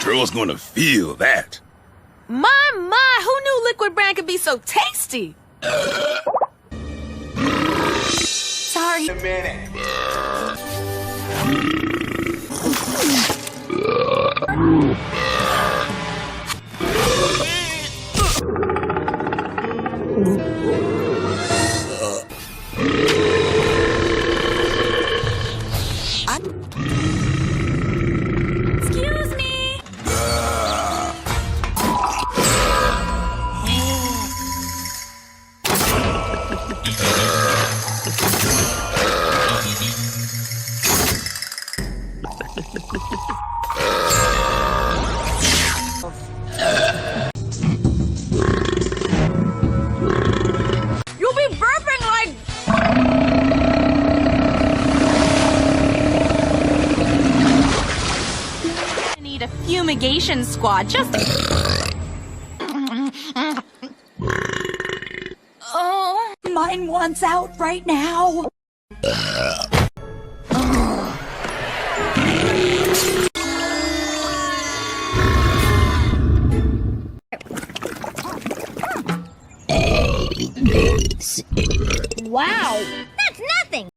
Stroll's gonna feel that. My, who knew Liquid Brand could be so tasty? Sorry. A minute. Excuse me. You'll be burping like... I need a fumigation squad, just... Oh, mine wants out right now. Wow, that's nothing.